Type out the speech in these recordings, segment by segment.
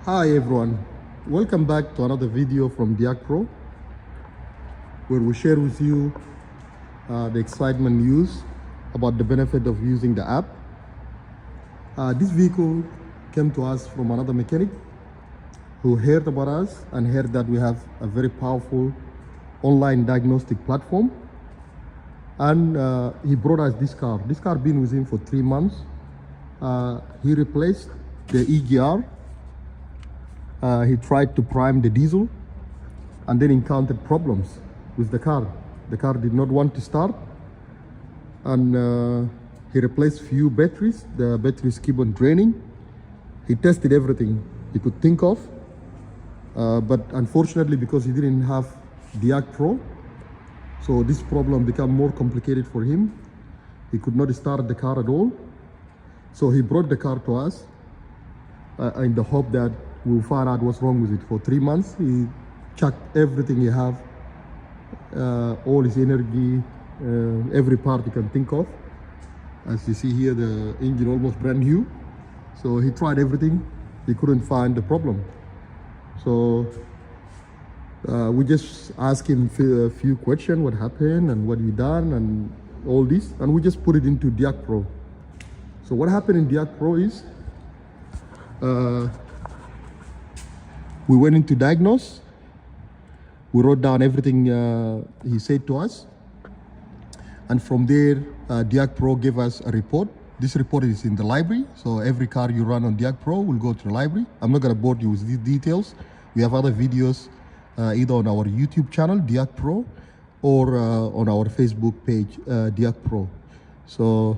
Hi everyone, welcome back to another video from DiagPro, where we share with you the excitement news about the benefit of using the app. This vehicle came to us from another mechanic who heard about us and heard that we have a very powerful online diagnostic platform, and he brought us this car. This car been with him for 3 months. He replaced the EGR. He tried to prime the diesel and then encountered problems with the car. The car did not want to start, and he replaced few batteries. The batteries keep on draining. He tested everything he could think of, but unfortunately, because he didn't have DiagPro, so this problem became more complicated for him. He could not start the car at all. So he brought the car to us in the hope that we'll find out what's wrong with it. For 3 months, he checked everything he have, all his energy, every part you can think of. As you see here, the engine almost brand new. So he tried everything, he couldn't find the problem. So we just asked him a few questions, what happened and what he done and all this, and we just put it into DiagPro. So what happened in DiagPro is, we went into diagnose. We wrote down everything he said to us, and from there DiagPro gave us a report. This report is in the library, so every car you run on DiagPro will go to the library. I'm not going to bore you with these details. We have other videos either on our YouTube channel DiagPro or on our Facebook page DiagPro. So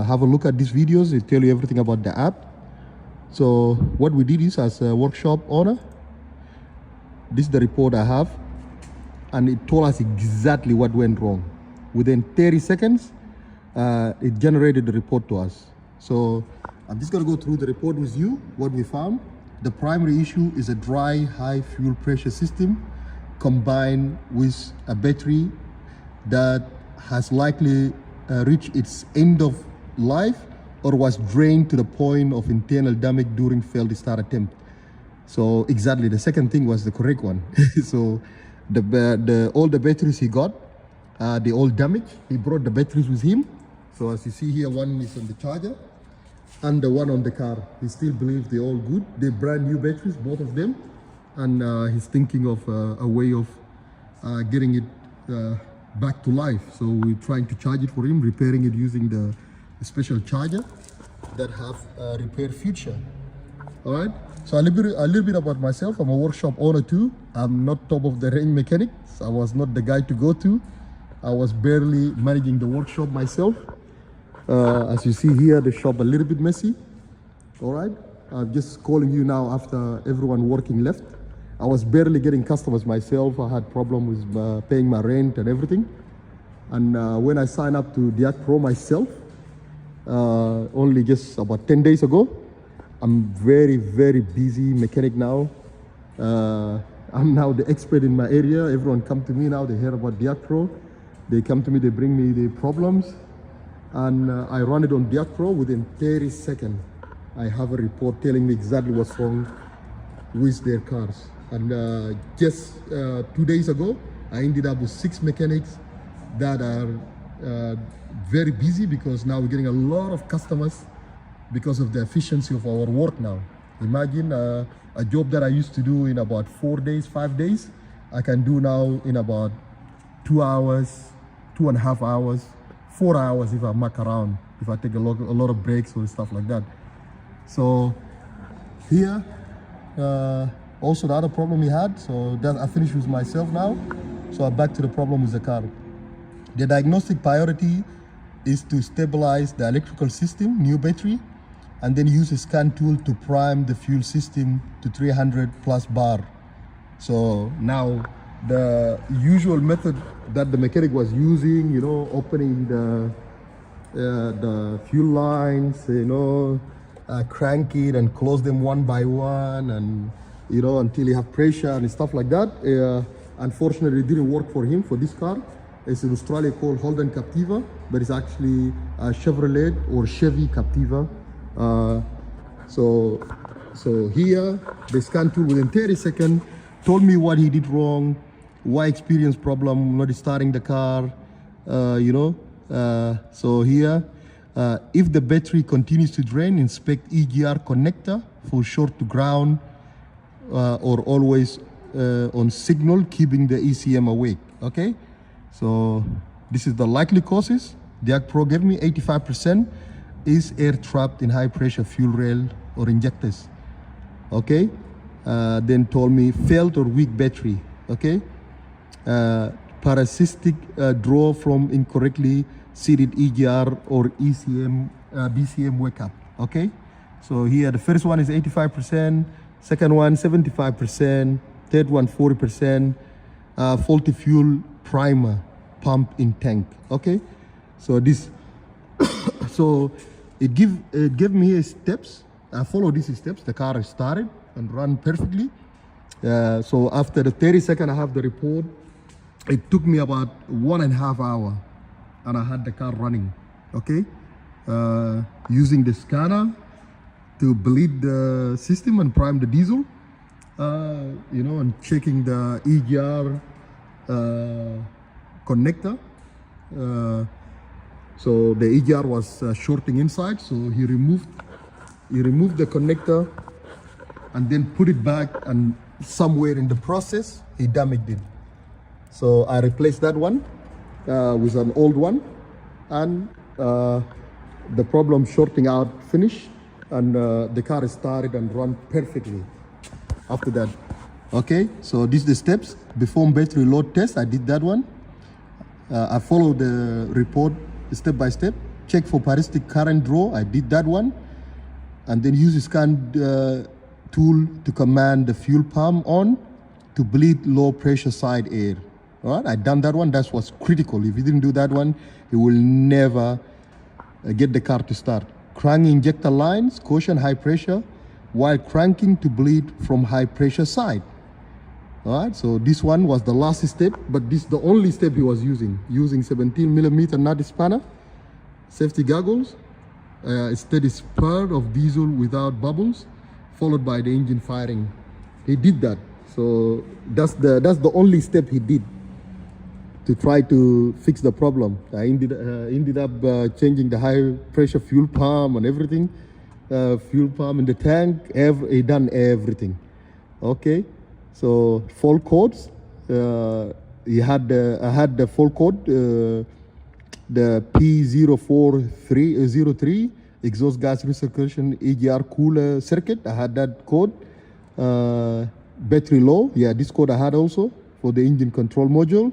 have a look at these videos. It tell you everything about the app. So what we did is, as a workshop owner, this is the report I have, and it told us exactly what went wrong. Within 30 seconds, it generated the report to us. So I'm just going to go through the report with you, what we found. The primary issue is a dry, high fuel pressure system combined with a battery that has likely reached its end of life or was drained to the point of internal damage during failed start attempt. So exactly, the second thing was the correct one. So all the batteries he got, they all damaged. He brought the batteries with him. So as you see here, one is on the charger and the one on the car. He still believes they're all good. They're brand new batteries, both of them. And he's thinking of a way of getting it back to life. So we're trying to charge it for him, repairing it using the special charger that have a repair feature. All right, so a little bit about myself. I'm a workshop owner too. I'm not top of the range mechanic. I was not the guy to go to. I was barely managing the workshop myself. As you see here, the shop a little bit messy. All right, I'm just calling you now after everyone working left. I was barely getting customers myself. I had problems with paying my rent and everything. And when I signed up to DiagPro myself, only just about 10 days ago, I'm very busy mechanic now. I'm now the expert in my area. Everyone come to me now, they hear about DiagPro. They come to me, they bring me the problems, and I run it on DiagPro. Within 30 seconds, I have a report telling me exactly what's wrong with their cars. And just 2 days ago, I ended up with 6 mechanics that are very busy, because now we're getting a lot of customers because of the efficiency of our work now. Imagine a job that I used to do in about 4 days, 5 days, I can do now in about 2 hours, 2.5 hours, 4 hours if I muck around, if I take a lot of breaks or stuff like that. So here, also the other problem we had, so that I finished with myself now. So I'm back to the problem with the car. The diagnostic priority is to stabilize the electrical system, new battery, and then use a scan tool to prime the fuel system to 300 plus bar. So now the usual method that the mechanic was using, you know, opening the fuel lines, you know, crank it and close them one by one, and you know, until you have pressure and stuff like that. Unfortunately, it didn't work for him for this car. It's in Australia called Holden Captiva, but it's actually Chevrolet or Chevy Captiva. So So here, the scan tool within 30 seconds told me what he did wrong, why experienced problem, not starting the car, so here, if the battery continues to drain, inspect EGR connector for short to ground or always on signal, keeping the ECM awake, okay? So this is the likely causes. DiagPro gave me 85% is air trapped in high pressure fuel rail or injectors, okay? Then told me failed or weak battery, okay? Parasitic draw from incorrectly seated EGR or ECM, BCM wake up, okay? So here the first one is 85%, second one 75%, third one 40%, faulty fuel primer pump in tank, okay? So this, so it gave me steps. I follow these steps, the car is started and run perfectly. So after the 30 seconds, I have the report. It took me about 1.5 hours and I had the car running, okay? Using the scanner to bleed the system and prime the diesel, and checking the EGR connector. So the EGR was shorting inside, so he removed the connector and then put it back, and somewhere in the process, he damaged it. So I replaced that one with an old one, and the problem shorting out finished, and the car started and run perfectly after that. Okay, so these are the steps. Before battery load test, I did that one. I followed the report step by step. Check for parasitic current draw, I did that one. And then use the scan tool to command the fuel pump on to bleed low pressure side air. All right, I done that one. That was critical. If you didn't do that one, you will never get the car to start. Crank injector lines, caution high pressure, while cranking to bleed from high pressure side. All right, so this one was the last step, but this is the only step he was using 17mm nut spanner, safety goggles, steady spurt of diesel without bubbles, followed by the engine firing. He did that. So that's the only step he did to try to fix the problem. I ended up changing the high pressure fuel pump and everything, fuel pump in the tank. He done everything. Okay, so fault codes. I had the fault code, the P04303 exhaust gas recirculation EGR cooler circuit. I had that code. Battery low, yeah, this code I had also for the engine control module.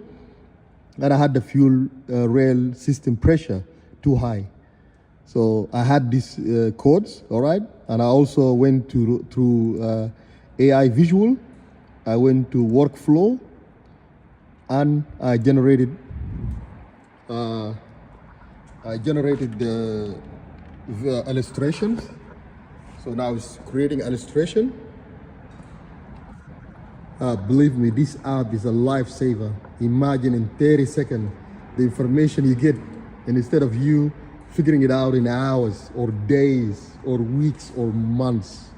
And I had the fuel rail system pressure too high. So I had these codes, all right? And I also went through AI visual. I went to workflow, and I generated the illustrations. So now it's creating illustration. Believe me, this app is a lifesaver. Imagine in 30 seconds, the information you get, and instead of you figuring it out in hours or days or weeks or months,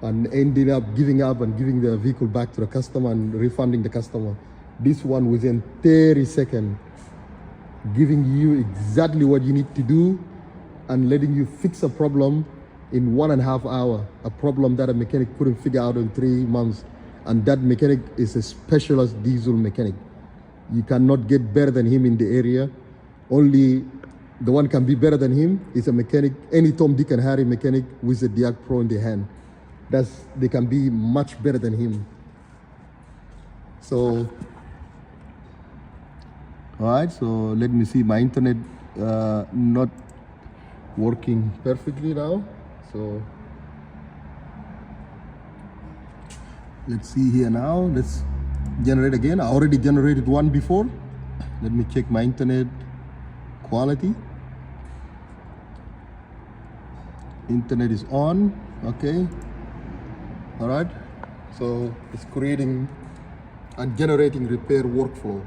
and ending up giving up and giving the vehicle back to the customer and refunding the customer. This one within 30 seconds, giving you exactly what you need to do and letting you fix a problem in 1.5 hours, a problem that a mechanic couldn't figure out in 3 months. And that mechanic is a specialist diesel mechanic. You cannot get better than him in the area. Only the one can be better than him is a mechanic, any Tom, Dick and Harry mechanic with a DiagPro in their hand. They can be much better than him. So, all right, so let me see, my internet not working perfectly now. So let's see here now. Let's generate again. I already generated one before. Let me check my internet quality. Internet is on. Okay. All right. So it's creating and generating repair workflow.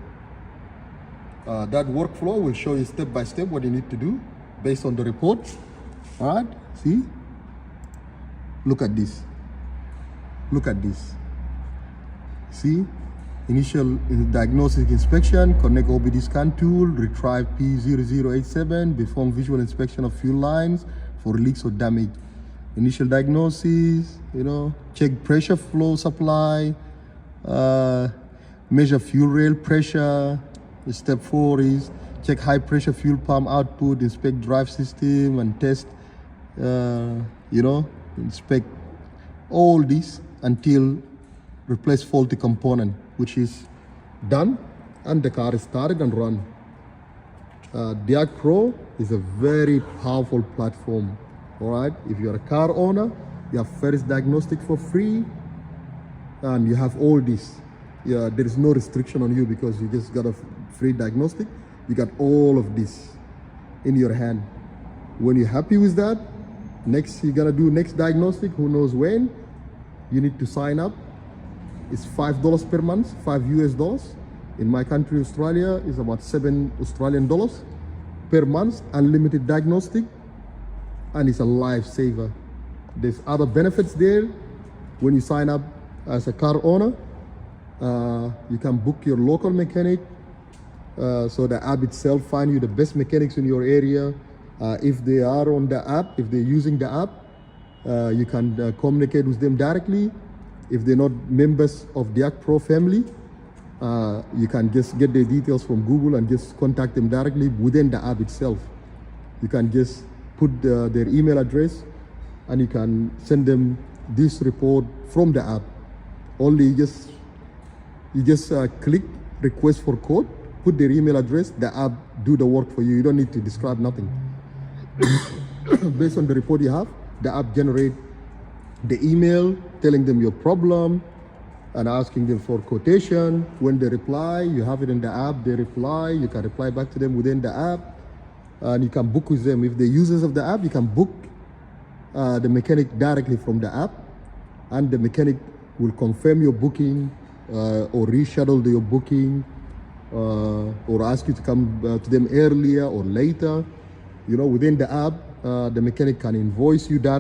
That workflow will show you step by step what you need to do based on the report. All right. See. Look at this. Look at this. See? Initial diagnostic inspection, connect OBD scan tool, retrieve P0087, perform visual inspection of fuel lines for leaks or damage. Initial diagnosis, check pressure flow supply, measure fuel rail pressure. Step 4 is check high pressure fuel pump output, inspect drive system and test, inspect all this until replace faulty component, which is done and the car is started and run. DiagPro is a very powerful platform. All right, if you're a car owner, you have first diagnostic for free and you have all this. There is no restriction on you because you just got a free diagnostic. You got all of this in your hand. When you're happy with that, next you're gonna do next diagnostic, who knows when. You need to sign up. It's $5 per month, $5 US. In my country, Australia, is about $7 Australian per month, unlimited diagnostic, and it's a lifesaver. There's other benefits there. When you sign up as a car owner, you can book your local mechanic, so the app itself find you the best mechanics in your area. If they are on the app, if they're using the app, you can communicate with them directly. If they're not members of DiagPro family, you can just get their details from Google and just contact them directly within the app itself. You can just put their email address and you can send them this report from the app. Only you just click request for code, put their email address, the app do the work for you. You don't need to describe nothing. Based on the report you have, the app generate the email telling them your problem and asking them for quotation. When they reply, you have it in the app, they reply, you can reply back to them within the app, and you can book with them. If they're users of the app, you can book the mechanic directly from the app, and the mechanic will confirm your booking or reschedule your booking or ask you to come to them earlier or later. Within the app, the mechanic can invoice you directly.